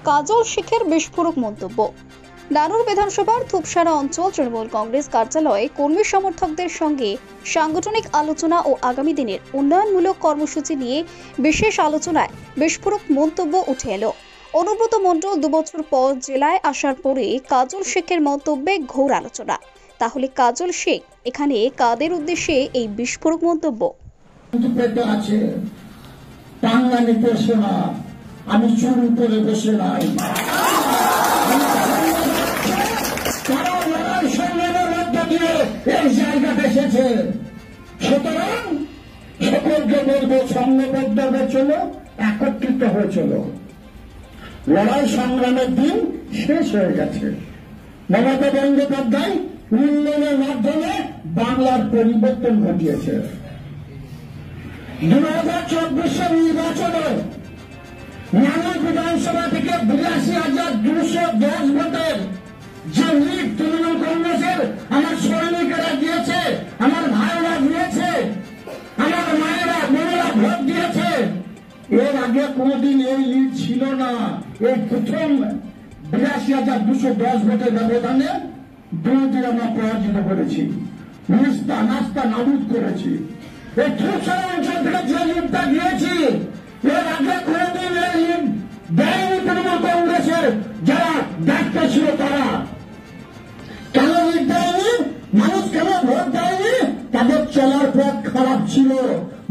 কাজল শেখের বিস্ফোরক মন্তব্য। নানুর বিধানসভার থুপসারা অঞ্চল তৃণমূল কংগ্রেস কার্যালয়ে কর্মী সমর্থকদের সঙ্গে সাংগঠনিক আলোচনা ও আগামী দিনের উন্নয়নমূলক কর্মসূচি নিয়ে বিশেষ আলোচনায় বিস্ফোরক মন্তব্য উঠে এলো। অনুব্রত মণ্ডল 2 বছর পর জেলায় আসার পরে কাজল শেখের মন্তব্যে ঘোর আলোচনা। তাহলে কাজল শেখ এখানে কাদের উদ্দেশ্যে এই বিস্ফোরক মন্তব্য? আমি চুরি করে বসে নাই, এই জায়গাটা এসেছে। সুতরাং সকলকে বলবো সংঘবদ্ধ হয়েছিল, একত্রিত হয়েছিল। লড়াই সংগ্রামের দিন শেষ হয়ে গেছে। মমতা বন্দ্যোপাধ্যায় উন্নয়নের মাধ্যমে বাংলার পরিবর্তন ঘটিয়েছে। 2024 নির্বাচনে নানুর বিধানসভা থেকে 82,210 ভোটের যে লিড তৃণমূল কংগ্রেসের আমার সৈনিকেরা দিয়েছে, আমার ভাইরা দিয়েছে, আমার মায়েরা বোনেরা ভোট দিয়েছে। এর আগে কোনদিন এই লিড ছিল না। এই প্রথম 82,210 ভোটের ব্যবধানে বিরোধীরা আমরা পরাজিত করেছি, নাস্তা নাবুদ করেছি। এই থুপসারা অঞ্চল থেকে যে লিডটা দিয়েছি, এর আগে কোনদিন এই লিড দেয়নি তৃণমূল কংগ্রেসের যারা দায়িত্ব ছিল তারা। কেন লিড দেয়নি? মানুষ কেন ভোট দেয়নি? তাদের চলার পথ খারাপ ছিল।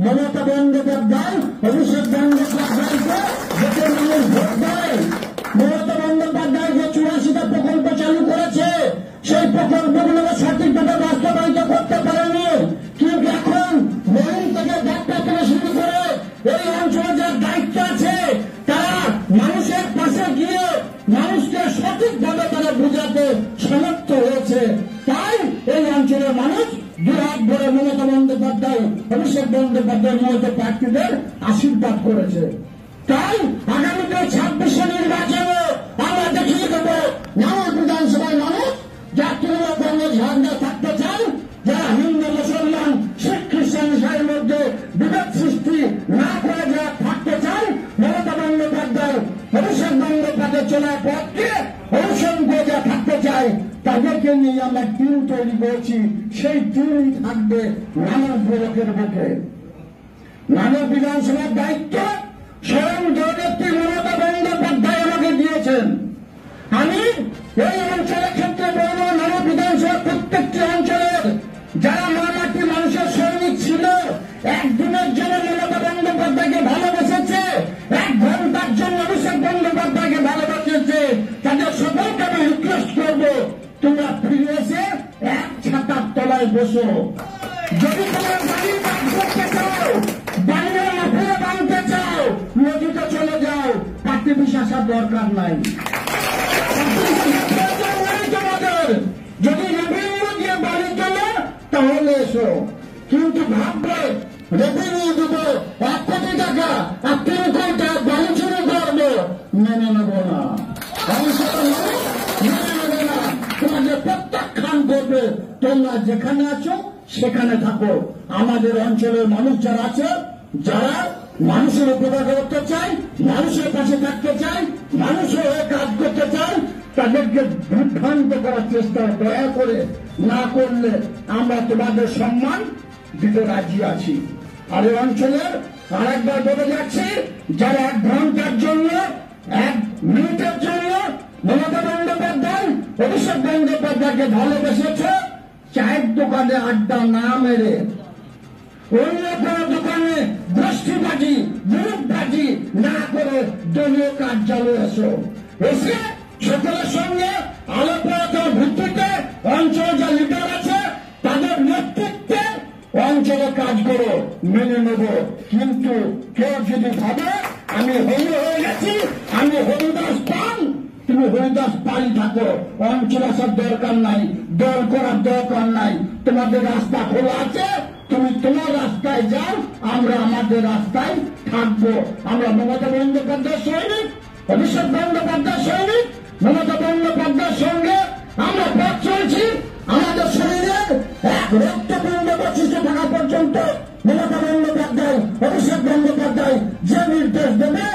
মমতা বন্দ্যোপাধ্যায়, অভিষেক বন্দ্যোপাধ্যায়কে যাতে মানুষ ভোট দেয়। মমতা বন্দ্যোপাধ্যায় যে 84টা প্রকল্প চালু করেছে, সেই প্রকল্পগুলোকে সঠিকভাবে বাস্তবায়িত করতে পারেনি। কিন্তু এখন মহিন থেকে ডাক্তার থেকে শুরু করে এই অঞ্চলে যার দায়িত্ব আছে, তারা মানুষের পাশে গিয়ে মানুষকে সঠিকভাবে তারা বোঝাতে সমর্থ হয়েছে। তাই এই অঞ্চলের মানুষ দুহাত ভরে মমতা বন্দ্যোপাধ্যায়, অভিষেক বন্দ্যোপাধ্যায় মমতা প্রার্থীদের আশীর্বাদ করেছে। তাই আগামীতে 26 নির্বাচনে আমরা দেখিয়ে দেব নানুর বিধানসভায় মানুষ যারা তৃণমূল কংগ্রেস ঝান্ডা থাকতে চান, যারা হিন্দু মুসলমান শিখ খ্রিস্টান ইসলামের মধ্যে বিভেদ সৃষ্টি না করে যারা থাকতে চান, মমতা বন্দ্যোপাধ্যায়, অভিষেক বন্দ্যোপাধ্যায় চলার পথকে অনুসরণ করে যারা থাকতে চায়, তাদেরকে নিয়ে আমরা টিম তৈরি করেছি। সেই টিমই থাকবে নানুর ব্লকের বুকে। নানুর বিধানসভার দায়িত্ব স্বয়ং জননেত্রী মমতা বন্দ্যোপাধ্যায় আমাকে দিয়েছেন। আমি এই অঞ্চলের ক্ষেত্রে বলবো, নানুর বিধানসভার প্রত্যেকটি অঞ্চলের যারা মামাটি মানুষের সৈনিক ছিল, একদিনের জন্য মমতা বন্দ্যোপাধ্যায়কে ভালোবেসেছে, 1 ঘন্টার জন্য অভিষেক বন্দ্যোপাধ্যায়কে ভালোবেসেছে, তাদের সকলকে আমি রিকোয়েস্ট করবো, তোমরা ফিরে এসে এক ছাতার তলায় বসো। যদি তোমরা বাড়ি কাজ করতে চাও, বাড়ির মাফিয়া বাঁধতে চাও, নদীতে চলে যাও, পার্টি বিশ্বাসের দরকার নাই। যদি রেভিনিউ দিয়ে বাড়ি চলে তাহলে এসো, কিন্তু ভাববে রেভিনিউ দেবো 1 কোটি টাকা আর 3 কোটি টাকা বাড়ি চুরি করবো, মেনে নেবো না। তোমাদের প্রত্যাখ্যান করবে। তোমরা যেখানে আছো সেখানে থাকো। আমাদের অঞ্চলের মানুষ যারা আছে, যারা মানুষের উপকার করতে চায়, মানুষের পাশে থাকতে চায়, মানুষের হয়ে কাজ করতে চায়, তাদেরকে বিভ্রান্ত করার চেষ্টা দয়া করে না করলে আমরা তোমাদের সম্মান দিতে রাজি আছি। আর এই অঞ্চলের আরেকবার বলে যাচ্ছি, যারা 1 ঘন্টার জন্য, 1 মিনিটের জন্য মমতা বন্দ্যোপাধ্যায়, অভিষেক বন্দ্যোপাধ্যায়কে ভালোবেসেছে, চায়ের দোকানে আড্ডা না মেরে অন্য কোন দোকানে গোষ্ঠীবাজি, গ্রুপবাজি না করে দলীয় কার্যালয়ে এসে সকলের সঙ্গে আলোচনার ভিত্তিতে অঞ্চলে যা লিডার আছে তাদের নেতৃত্বে অঞ্চলে কাজ করো, মেনে নেব। কিন্তু কেউ যদি ভাবে আমি হরি হয়ে গেছি, আমি হরিদাস পাল, তুমি হরিদাস পাল থাকো, অঞ্চল আসার দরকার নাই, দল করার দরকার নাই। তোমাদের রাস্তা খোলা আছে, তুমি তোমার রাস্তায় যাও, আমরা আমাদের রাস্তায় থাকবো। আমরা মমতা বন্দ্যোপাধ্যায়ের সৈনিক, অভিষেক বন্দ্যোপাধ্যায়ের সৈনিক, মমতা বন্দ্যোপাধ্যায়ের সঙ্গে আমরা পথ চলছি। আমাদের শরীরের এক রক্তপিণ্ড বচিষ্ঠ থাকা পর্যন্ত মমতা বন্দ্যোপাধ্যায়, অভিষেক বন্দ্যোপাধ্যায় যে নির্দেশ দেবে,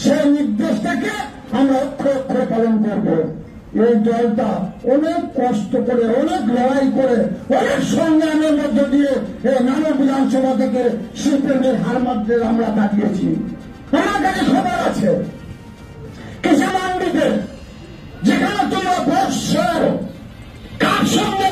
সেই নির্দেশটাকে আমরা অক্ষরে পালন করবে। এই দলটা অনেক কষ্ট করে, অনেক লড়াই করে, অনেক সংগ্রামের মধ্য দিয়ে এই নানা বিধানসভা থেকে সিপিএমের হার মাত্রে আমরা কাটিয়েছি। আমার কাছে খবর আছে কৃষি মান্ডিতে যেখানে তোমরা বর্ষ কার সঙ্গে